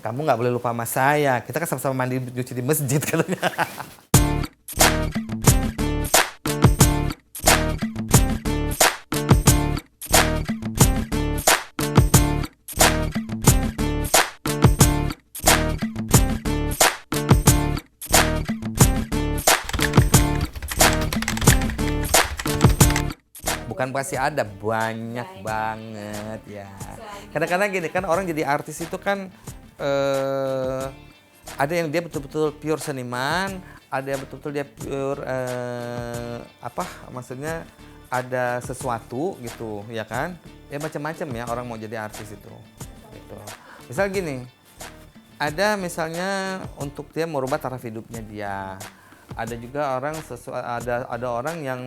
kamu nggak boleh lupa sama saya. Kita kan sama-sama mandi nyuci di masjid katanya. Bukan pasti ada, banyak banget ya. Kadang-kadang gini kan orang jadi artis itu kan ada yang dia betul-betul pure seniman, ada yang betul-betul dia pure apa maksudnya ada sesuatu gitu ya kan? Ya macam-macam ya orang mau jadi artis itu. Gitu. Misal gini, ada misalnya untuk dia merubah taraf hidupnya dia. Ada juga orang ada orang yang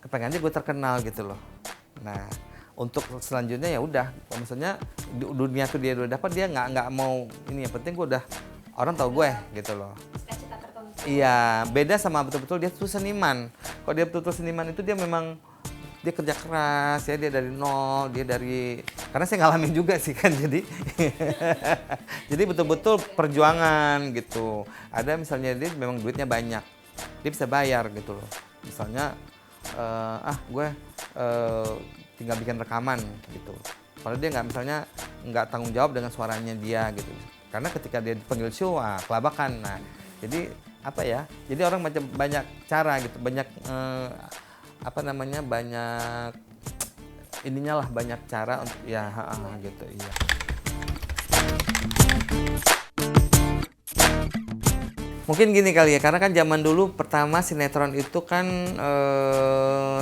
kepengennya gue terkenal gitu loh. Nah, untuk selanjutnya ya udah, maksudnya dunia tuh dia udah dapat, dia nggak mau ini, yang penting gue udah orang tahu gue gitu loh. Cita-cita tertentu. Iya, beda sama betul-betul dia tuh seniman. Kalau dia betul-betul seniman itu dia memang dia kerja keras ya, dia dari nol, dia dari karena saya ngalamin juga sih kan jadi jadi betul-betul perjuangan gitu. Ada misalnya dia memang duitnya banyak, dia bisa bayar gitu loh. Misalnya gue tinggal bikin rekaman gitu. Kalau dia nggak misalnya nggak tanggung jawab dengan suaranya dia gitu. Karena ketika dia dipanggil show, kelabakan. Nah, jadi apa ya? Jadi orang macam banyak cara gitu, banyak banyak ininya lah, banyak cara untuk ya gitu iya. Mungkin gini kali ya, karena kan zaman dulu pertama sinetron itu kan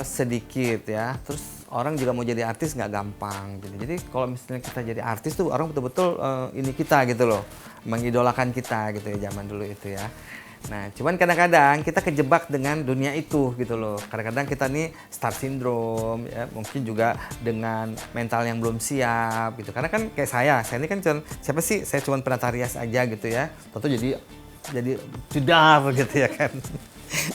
sedikit ya, terus orang juga mau jadi artis nggak gampang gitu. Jadi kalau misalnya kita jadi artis tuh orang betul-betul ini kita gitu loh, mengidolakan kita gitu ya zaman dulu itu ya. Nah, cuman kadang-kadang kita kejebak dengan dunia itu gitu loh. Kadang-kadang kita nih star syndrome ya, mungkin juga dengan mental yang belum siap gitu. Karena kan kayak saya ini kan siapa sih? Saya cuma penata rias aja gitu ya. Tentu jadi cudar gitu ya kan.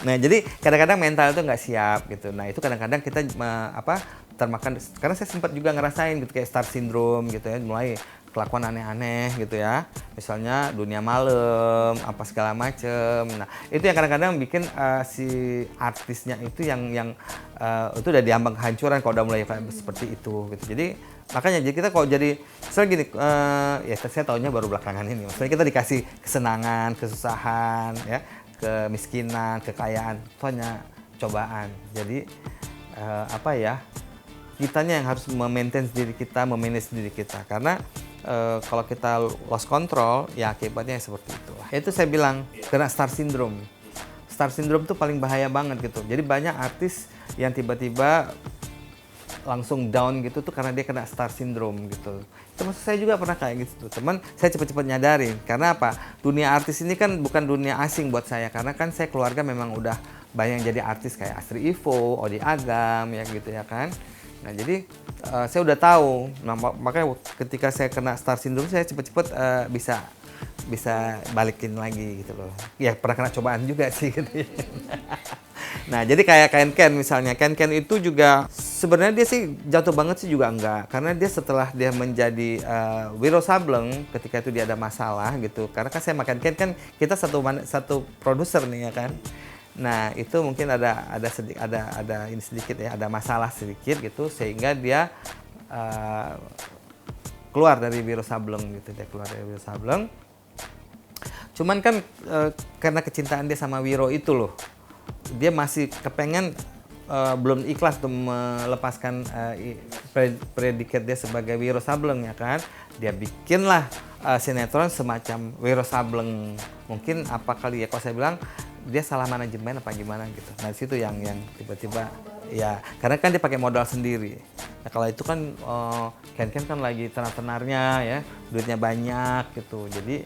Nah, jadi kadang-kadang mental itu nggak siap gitu. Nah, itu kadang-kadang kita termakan, karena saya sempat juga ngerasain gitu kayak star syndrome gitu ya, mulai kelakuan aneh-aneh gitu ya, misalnya dunia malam apa segala macem. Nah, itu yang kadang-kadang bikin si artisnya itu yang itu udah diambang kehancuran kalau udah mulai seperti itu gitu. Jadi makanya jadi kita kalau jadi misalnya gini, ya saya taunya baru belakangan ini, maksudnya kita dikasih kesenangan, kesusahan ya, kemiskinan, kekayaan, itu hanya cobaan. Jadi kitanya yang harus memaintain diri kita, memanage diri kita, karena kalau kita lost control, ya akibatnya seperti itulah. Itu saya bilang, kena star syndrome. Star syndrome itu paling bahaya banget gitu. Jadi banyak artis yang tiba-tiba langsung down gitu tuh karena dia kena star syndrome gitu. Itu maksud saya juga pernah kayak gitu. Teman, saya cepat-cepat nyadarin. Karena apa? Dunia artis ini kan bukan dunia asing buat saya. Karena kan saya keluarga memang udah banyak jadi artis kayak Astri Ivo, Odi Agam, ya gitu ya kan. Nah, jadi saya udah tahu. Nah, makanya ketika saya kena star syndrome, saya cepet-cepet bisa balikin lagi gitu loh. Ya pernah kena cobaan juga sih gitu ya. Nah, jadi kayak Ken misalnya. Ken itu juga sebenarnya dia sih jatuh banget sih juga enggak. Karena dia setelah dia menjadi Wiro Sableng, ketika itu dia ada masalah gitu. Karena kan saya makan Ken kan kita satu produser nih ya kan. Nah, itu mungkin ada ini sedikit ya, ada masalah sedikit gitu sehingga dia keluar dari Wiro Sableng gitu. Dia keluar dari Wiro Sableng. Cuman kan karena kecintaan dia sama Wiro itu loh, dia masih kepengen belum ikhlas untuk melepaskan predikat dia sebagai Wiro Sableng ya kan. Dia bikinlah sinetron semacam Wiro Sableng. Mungkin apa kali ya kalau saya bilang dia salah manajemen apa gimana gitu. Nah, di situ yang tiba-tiba ya, karena kan dia pakai modal sendiri. Nah, kalau itu kan Ken kan lagi tenar-tenarnya ya, duitnya banyak gitu. Jadi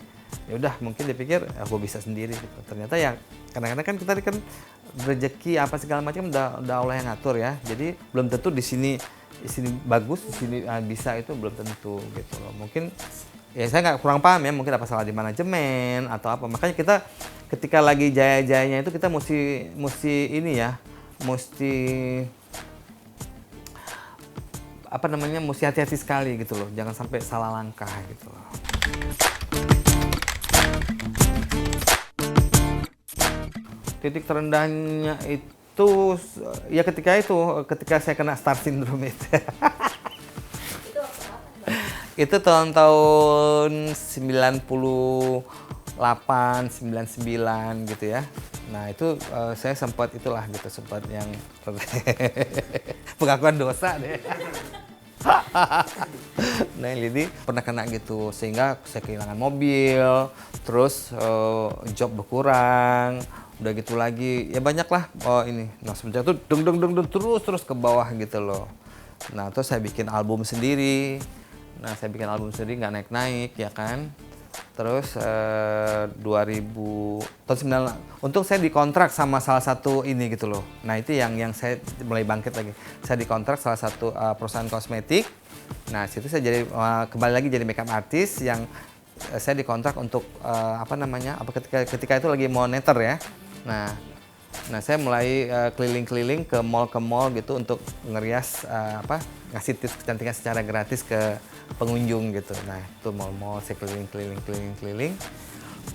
ya udah mungkin dia pikir aku bisa sendiri gitu. Ternyata ya kadang-kadang kan kita kan rezeki apa segala macam udah Allah yang ngatur ya. Jadi belum tentu di sini bagus, di sini bisa, itu belum tentu gitu loh. Mungkin ya saya nggak kurang paham ya, mungkin apa salah di manajemen atau apa. Makanya kita ketika lagi jaya-jayanya itu kita mesti ini ya, mesti mesti hati-hati sekali gitu loh. Jangan sampai salah langkah gitu loh. Titik terendahnya itu ya ketika saya kena star syndrome itu. Itu tahun-tahun 98, 99 gitu ya. Nah itu saya sempat yang pengakuan dosa deh. Nah jadi pernah kena gitu, sehingga saya kehilangan mobil, terus job berkurang, udah gitu lagi ya banyak lah nah semenjak itu terus ke bawah gitu loh. Nah terus saya bikin album sendiri, nggak naik ya kan. Terus 2000 tahun 9 untung saya dikontrak sama salah satu ini gitu loh. Nah itu yang saya mulai bangkit lagi. Saya dikontrak salah satu perusahaan kosmetik. Nah situ saya jadi kembali lagi jadi makeup artist yang saya dikontrak untuk ketika itu lagi mau netter ya. Nah saya mulai keliling-keliling ke mall gitu untuk ngerias ngasih tips kecantikan secara gratis ke pengunjung gitu. Nah itu mall-mall saya keliling.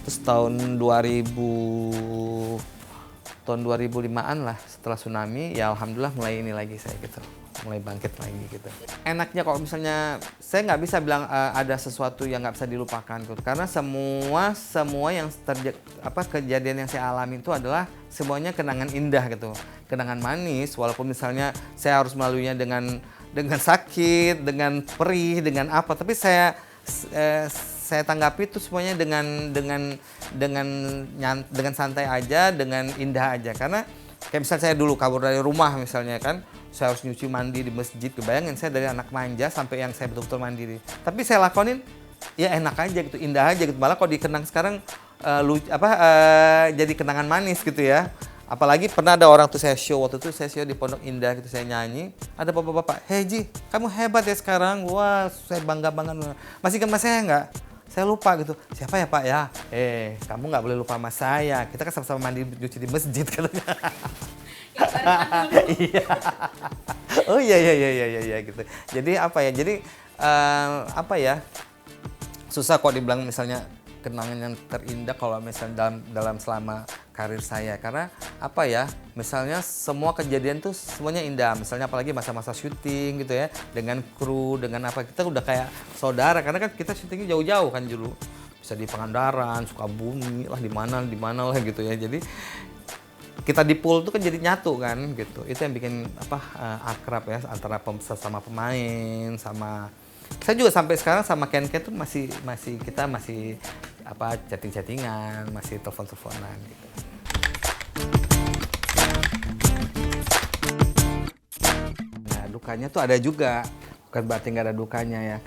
Terus tahun 2005-an lah setelah tsunami ya alhamdulillah mulai ini lagi saya gitu, mulai bangkit lagi gitu. Enaknya kalau misalnya saya nggak bisa bilang ada sesuatu yang nggak bisa dilupakan gitu, karena semua yang kejadian yang saya alami itu adalah semuanya kenangan indah gitu, kenangan manis, walaupun misalnya saya harus melaluinya dengan sakit, dengan perih, dengan apa, tapi saya tanggapi itu semuanya dengan santai aja, dengan indah aja. Karena kayak misalnya saya dulu kabur dari rumah misalnya kan, saya harus nyuci mandi di masjid. Kebayangin saya dari anak manja sampai yang saya betul-betul mandiri. Tapi saya lakonin ya enak aja gitu, indah aja gitu. Malah kalau dikenang sekarang jadi kenangan manis gitu ya. Apalagi pernah ada orang tuh waktu itu saya show di Pondok Indah gitu, saya nyanyi, ada bapak-bapak, "Hei Ji, kamu hebat ya sekarang." Wah, saya bangga banget. Masih ingat saya nggak? Saya lupa gitu. "Siapa ya Pak ya?" Kamu nggak boleh lupa sama saya. Kita kan sama-sama mandi cuci di masjid katanya. Iya. Oh iya gitu. Jadi susah kok dibilang misalnya kenangan yang terindah kalau misalnya dalam selama karir saya, karena misalnya semua kejadian tuh semuanya indah, misalnya apalagi masa-masa syuting gitu ya, dengan kru, dengan kita udah kayak saudara, karena kan kita syutingnya jauh-jauh kan dulu, bisa di Pangandaran, Sukabumi lah, di mana lah gitu ya. Jadi kita di pool tuh kan jadi nyatu kan gitu, itu yang bikin akrab ya antara sama pemain, sama saya juga sampai sekarang sama Ken tuh kita masih chatting-chattingan, masih telepon-teleponan gitu. Nah, dukanya tuh ada juga, bukan berarti nggak ada dukanya ya.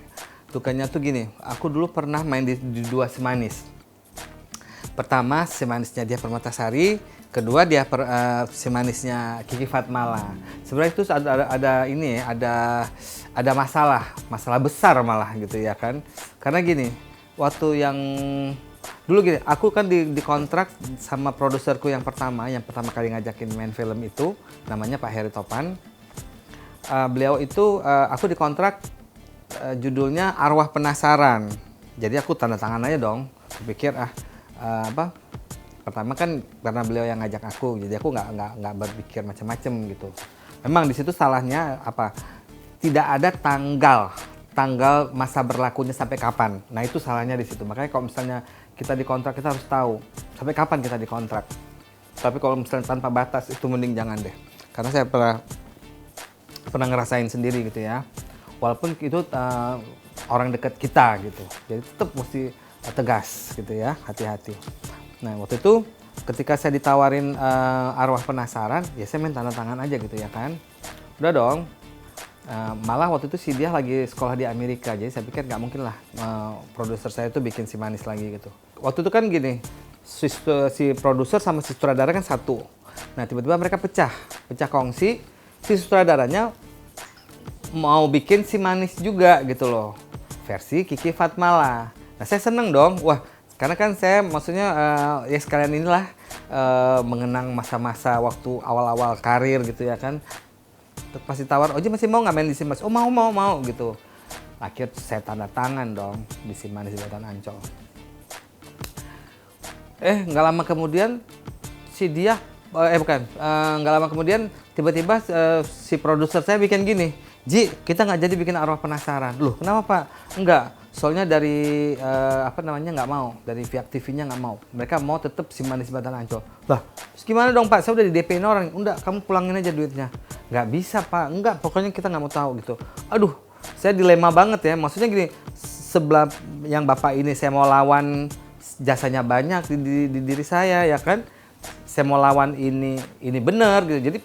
Dukanya tuh gini, aku dulu pernah main di dua Semanis. Pertama Semanisnya Diah Permatasari, kedua dia Semanisnya Kiki Fatmala. Sebenarnya itu ada masalah besar malah gitu ya kan. Karena gini, waktu yang dulu gini, aku kan dikontrak sama produserku yang pertama kali ngajakin main film itu, namanya Pak Heri Topan. Beliau itu aku dikontrak judulnya Arwah Penasaran. Jadi aku tanda tangan aja dong. Pikir pertama kan karena beliau yang ngajak aku, jadi aku nggak berpikir macam-macam gitu. Memang di situ salahnya tidak ada tanggal masa berlakunya sampai kapan. Nah itu salahnya di situ. Makanya kalau misalnya kita dikontrak, kita harus tahu sampai kapan kita dikontrak. Tapi kalau misalnya tanpa batas itu mending jangan deh. Karena saya pernah ngerasain sendiri gitu ya. Walaupun itu orang dekat kita gitu. Jadi tetap mesti tegas gitu ya, hati-hati. Nah waktu itu ketika saya ditawarin Arwah Penasaran, ya saya main tanda tangan aja gitu ya kan. Udah dong. Malah waktu itu si Diah lagi sekolah di Amerika, jadi saya pikir nggak mungkin lah produser saya itu bikin si manis lagi gitu. Waktu itu kan gini, si produser sama si sutradara kan satu. Nah tiba-tiba mereka pecah kongsi, si sutradaranya mau bikin si manis juga gitu loh, versi Kiki Fatmala. Nah saya seneng dong, wah karena kan saya maksudnya ya sekalian inilah mengenang masa-masa waktu awal-awal karir gitu ya kan. Pasti tawar, "Oji masih mau nggak main di Simanis?" "Oh mau gitu. Akhirnya saya tanda tangan dong di Simanis di Batan Ancol. Nggak lama kemudian si Diah Bukan, nggak lama kemudian tiba-tiba si produser saya bikin gini, Ji, kita nggak jadi bikin arwah penasaran. Loh, kenapa Pak? Enggak, soalnya dari nggak mau, dari pihak TV-nya nggak mau. Mereka mau tetap si Manis Batang Ancol. Lah, terus gimana dong Pak? Saya udah di DP-in orang. Udah, kamu pulangin aja duitnya. Nggak bisa Pak, enggak, pokoknya kita nggak mau tahu gitu. Aduh, saya dilema banget ya. Maksudnya gini, sebelah yang Bapak ini saya mau lawan jasanya banyak di diri saya ya kan. Saya mau lawan ini benar gitu. Jadi,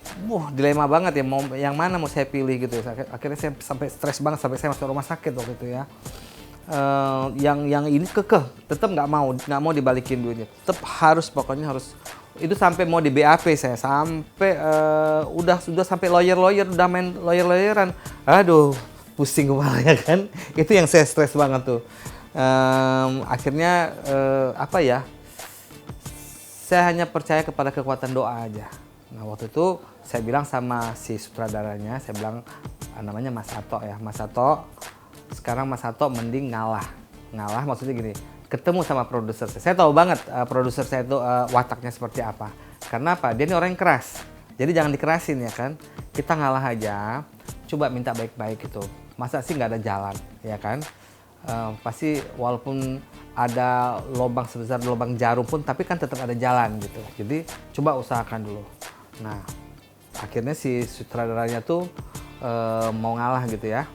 dilema banget ya, mau yang mana mau saya pilih gitu. Akhirnya saya sampai stres banget sampai saya masuk rumah sakit waktu itu ya. Yang ini kekeh, tetap nggak mau dibalikin duitnya. Tetap harus, pokoknya harus. Itu sampai mau di BAP saya, sampai sudah sampai lawyer udah main lawyeran. Aduh, pusing kepalanya kan. Itu yang saya stres banget tuh. Akhirnya saya hanya percaya kepada kekuatan doa aja. Nah, waktu itu saya bilang sama si sutradaranya, saya bilang namanya Mas Sato ya. Mas Sato, sekarang Mas Sato mending ngalah. Ngalah maksudnya gini, ketemu sama produser saya. Saya tahu banget produser saya itu wataknya seperti apa. Karena apa? Dia ini orang yang keras. Jadi jangan dikerasin ya kan. Kita ngalah aja, coba minta baik-baik gitu. Masa sih nggak ada jalan, ya kan? Pasti walaupun ada lubang sebesar lubang jarum pun, tapi kan tetap ada jalan gitu. Jadi coba usahakan dulu. Nah, akhirnya si sutradaranya tuh mau ngalah gitu ya.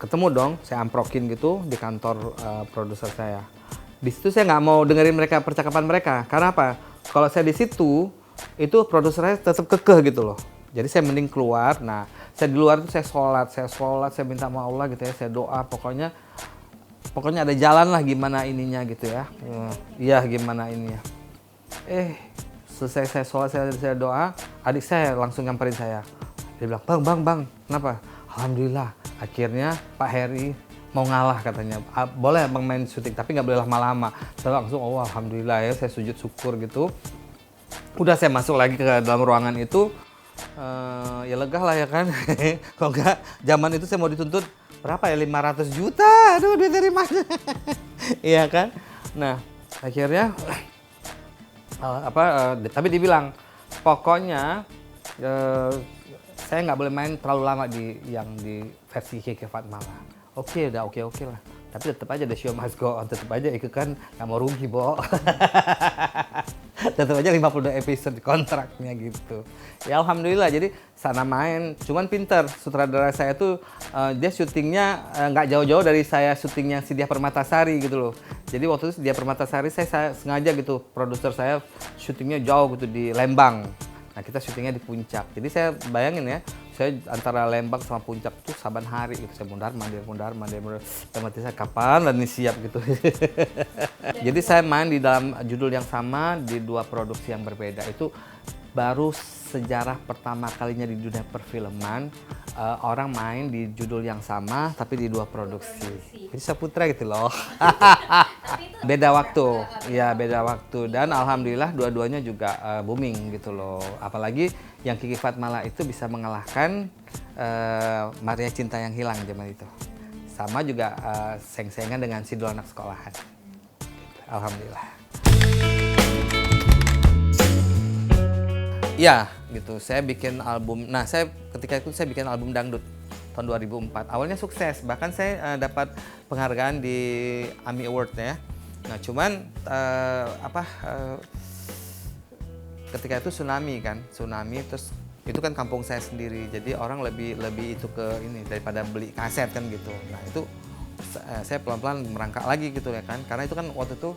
Ketemu dong, saya amprokin gitu di kantor produser saya. Di situ saya nggak mau dengerin percakapan mereka. Karena apa? Kalau saya di situ, itu produser saya tetap kekeh gitu loh. Jadi saya mending keluar. Nah, saya di luar itu saya sholat, saya minta sama Allah gitu ya, saya doa, pokoknya ada jalan lah gimana ininya gitu ya. Iya gimana ininya. Selesai saya sholat, saya doa, adik saya langsung nyamperin saya. Dia bilang, bang, kenapa? Alhamdulillah, akhirnya Pak Heri mau ngalah katanya. Boleh bang main syuting, tapi nggak boleh lama-lama. Saya langsung, alhamdulillah ya, saya sujud syukur gitu. Udah saya masuk lagi ke dalam ruangan itu, ya lega lah ya kan. Kalau nggak, zaman itu saya mau dituntut berapa ya, 500 juta, aduh duit dari mana. Iya kan. Nah akhirnya tapi dibilang pokoknya saya nggak boleh main terlalu lama di versi Keke Fatmala. Oke lah, tapi tetap aja the show must go on, tetap aja ikut kan, nggak mau rugi Bo. Tetap aja 52 episode kontraknya gitu. Ya alhamdulillah, jadi sana main, cuman pinter. Sutradara saya tuh dia syutingnya nggak jauh-jauh dari saya syutingnya Sidia Permatasari gitu loh. Jadi waktu itu Sidia Permatasari saya sengaja gitu, produser saya syutingnya jauh gitu di Lembang. Nah kita syutingnya di Puncak. Jadi saya bayangin ya, saya antara Lembang sama Puncak tuh saban hari gitu. Saya mundar-mandir. Mati saya kapan dan siap gitu. Jadi saya main di dalam judul yang sama di dua produksi yang berbeda. Itu baru sejarah pertama kalinya di dunia perfilman orang main di judul yang sama tapi di dua produksi. Jadi Saputra gitu loh. Beda waktu, ya beda waktu, dan alhamdulillah dua-duanya juga booming gitu loh. Apalagi yang Kiki Fatmala itu bisa mengalahkan Maria Cinta yang Hilang zaman itu. Sama juga seng-sengan dengan Sidul Anak Sekolahan. Alhamdulillah. Ya, gitu. Saya bikin album. Nah, ketika itu saya bikin album dangdut tahun 2004. Awalnya sukses, bahkan saya dapat penghargaan di AMI Award ya. Nah, cuman ketika itu tsunami terus itu kan kampung saya sendiri. Jadi orang lebih itu ke ini daripada beli kaset kan gitu. Nah, itu saya pelan-pelan merangkak lagi gitu ya kan. Karena itu kan waktu itu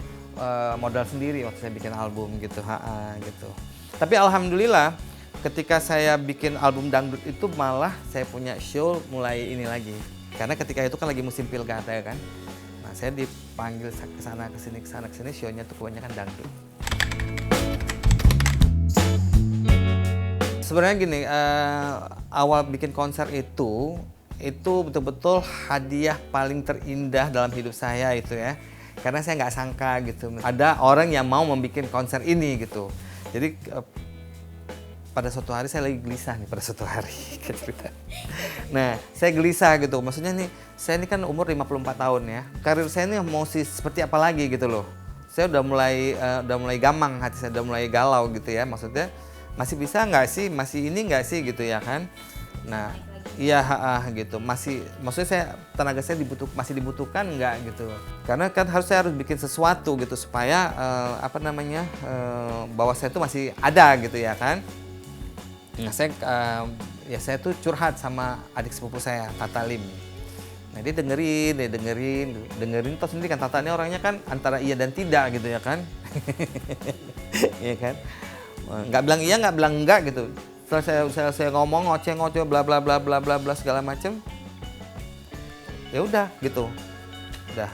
modal sendiri waktu saya bikin album gitu, gitu. Tapi alhamdulillah ketika saya bikin album dangdut itu malah saya punya show mulai ini lagi. Karena ketika itu kan lagi musim pilkada ya kan. Nah, saya dipanggil ke sana ke sini, show-nya tuh kebanyakan dangdut. Sebenarnya gini, awal bikin konser itu betul-betul hadiah paling terindah dalam hidup saya itu ya. Karena saya nggak sangka gitu, ada orang yang mau membuat konser ini gitu. Jadi pada suatu hari saya lagi gelisah nih Nah, saya gelisah gitu. Maksudnya nih, saya ini kan umur 54 tahun ya. Karir saya ini mau seperti apa lagi gitu loh. saya udah mulai gamang, hati saya udah mulai galau gitu ya, maksudnya masih bisa nggak sih, masih ini nggak sih gitu ya kan. Nah iya gitu, maksudnya tenaga saya masih dibutuhkan nggak gitu, karena kan saya harus bikin sesuatu gitu supaya bahwa saya itu masih ada gitu ya kan. Nah saya tuh curhat sama adik sepupu saya, Tata Lim. Nah dia dengerin, tau sendiri kan Tata ini orangnya kan antara iya dan tidak gitu ya kan. Iya kan, nggak bilang iya nggak bilang enggak gitu. Setelah saya ngomong ngoceh bla bla bla bla bla bla segala macem, ya udah gitu, udah.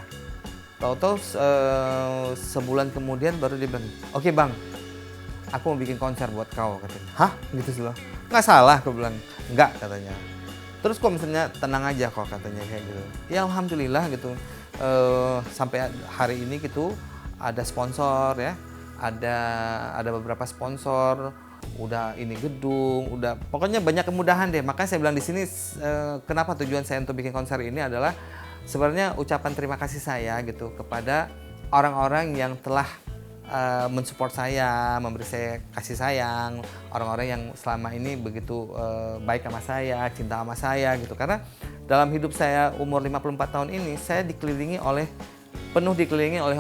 Tahu-tahu sebulan kemudian baru dia bilang, oke bang, aku mau bikin konser buat kau, katanya. Hah? Gitu sih loh. Nggak salah, aku bilang. Nggak, katanya. Terus kok misalnya tenang aja kok, katanya kayak gitu. Ya alhamdulillah gitu. Sampai hari ini gitu ada sponsor ya. Ada beberapa sponsor, udah ini gedung, udah pokoknya banyak kemudahan deh. Makanya saya bilang di sini kenapa tujuan saya untuk bikin konser ini adalah sebenarnya ucapan terima kasih saya gitu kepada orang-orang yang telah mensupport saya, memberi saya kasih sayang, orang-orang yang selama ini begitu baik sama saya, cinta sama saya gitu. Karena dalam hidup saya umur 54 tahun ini, saya dikelilingi oleh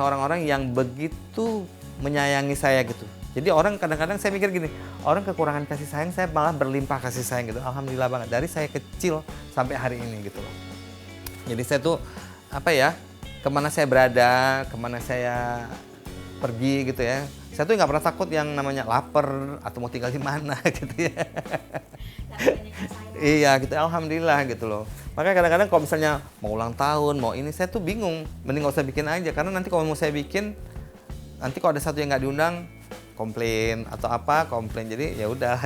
orang-orang yang begitu menyayangi saya gitu. Jadi orang kadang-kadang saya mikir gini, orang kekurangan kasih sayang, saya malah berlimpah kasih sayang gitu. Alhamdulillah banget, dari saya kecil sampai hari ini gitu loh. Jadi saya tuh kemana saya berada, kemana saya pergi gitu ya, saya tuh nggak pernah takut yang namanya lapar atau mau tinggal di mana gitu ya. Iya gitu, alhamdulillah gitu loh. Makanya kadang-kadang kalau misalnya mau ulang tahun, mau ini, saya tuh bingung, mending nggak usah bikin aja, karena nanti kalau mau saya bikin, nanti kalau ada satu yang nggak diundang, komplain atau apa, komplain, jadi ya udah.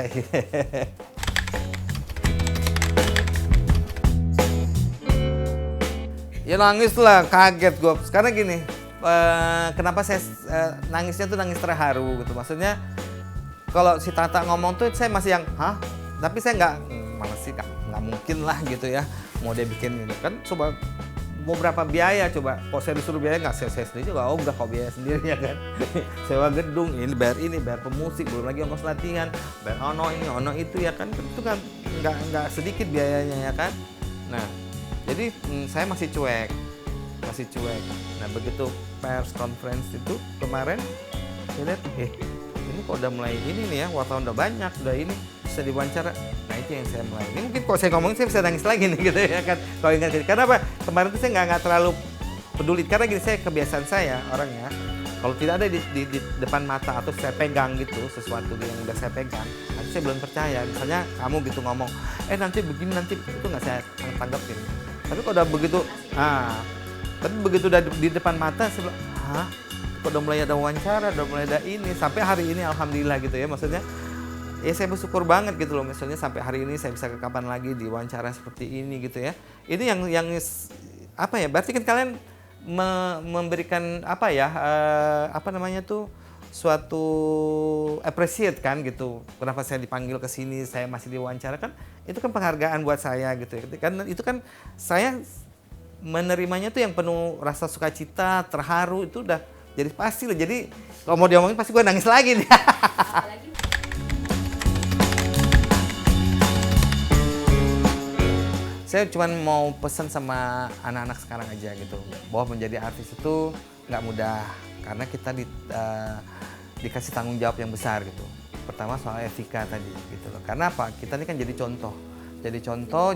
Ya nangis lah, kaget gue. Karena gini, kenapa saya nangisnya tuh nangis terharu gitu. Maksudnya kalau si Tata ngomong tuh saya masih yang hah? Tapi saya nggak mungkin lah gitu ya. Mau dia bikin gitu kan, coba mau berapa biaya coba. Kok saya disuruh biaya nggak, saya sendiri juga udah kok biaya sendiri ya kan. Sewa gedung, ini bayar pemusik, belum lagi ongkos latihan, bayar ono itu ya kan. Itu kan nggak sedikit biayanya ya kan. Nah jadi saya masih cuek. Nah begitu pers conference itu kemarin, saya lihat, ini kok udah mulai ini nih ya, wartawan udah banyak, udah ini bisa diwawancara. Nah itu yang saya mulai. Ini mungkin kalau saya ngomongin saya bisa nangis lagi nih gitu ya kan. Kalau ingat gitu. Karena apa? Kemarin tuh saya nggak terlalu peduli, karena gini, saya kebiasaan saya orangnya, kalau tidak ada di depan mata atau saya pegang gitu sesuatu yang udah saya pegang, nanti saya belum percaya. Misalnya kamu gitu ngomong, nanti begini nanti itu nggak saya tanggapin. Tapi kalau udah begitu, tapi begitu udah di depan mata, saya bilang, hah? Kok udah mulai ada wawancara, udah mulai ada ini. Sampai hari ini alhamdulillah gitu ya, maksudnya ya saya bersyukur banget gitu loh. Misalnya sampai hari ini saya bisa ke kapan lagi di wawancara seperti ini gitu ya. Ini yang apa ya, berarti kan kalian memberikan suatu appreciate kan gitu. Kenapa saya dipanggil ke sini, saya masih diwawancara kan, itu kan penghargaan buat saya gitu ya. Kan itu kan saya menerimanya tuh yang penuh rasa sukacita, terharu, itu udah jadi pasti loh. Jadi kalau mau diomongin pasti gue nangis lagi nih. Saya cuma mau pesan sama anak-anak sekarang aja gitu, bahwa menjadi artis itu nggak mudah, karena kita dikasih tanggung jawab yang besar gitu. Pertama soal etika tadi gitu loh. Karena apa? Kita ini kan jadi contoh,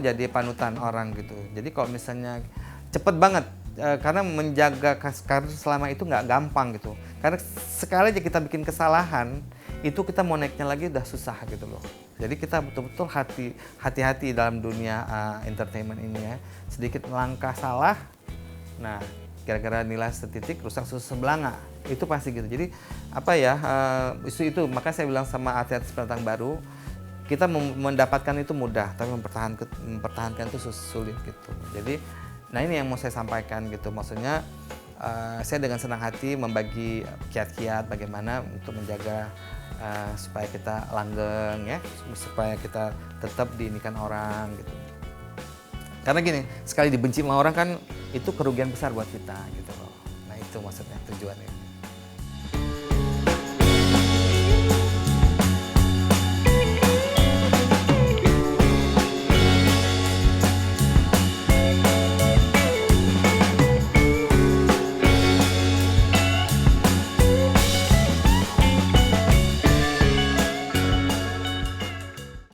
jadi panutan orang gitu. Jadi kalau misalnya cepet banget, karena menjaga karir selama itu nggak gampang gitu. Karena sekali aja kita bikin kesalahan, itu kita mau naiknya lagi udah susah gitu loh. Jadi kita betul-betul hati-hati dalam dunia entertainment ini ya. Sedikit melangkah salah, nah gara-gara nilai setitik rusak susu sebelanga, itu pasti gitu. Jadi isu itu, maka saya bilang sama atlet pendatang baru, kita mendapatkan itu mudah, tapi mempertahankan itu sulit gitu. Jadi nah ini yang mau saya sampaikan gitu, maksudnya saya dengan senang hati membagi kiat-kiat bagaimana untuk menjaga supaya kita langgeng ya, supaya kita tetap diinikan orang gitu. Karena gini, sekali dibenci sama orang kan itu kerugian besar buat kita gitu loh. Nah itu maksudnya tujuannya.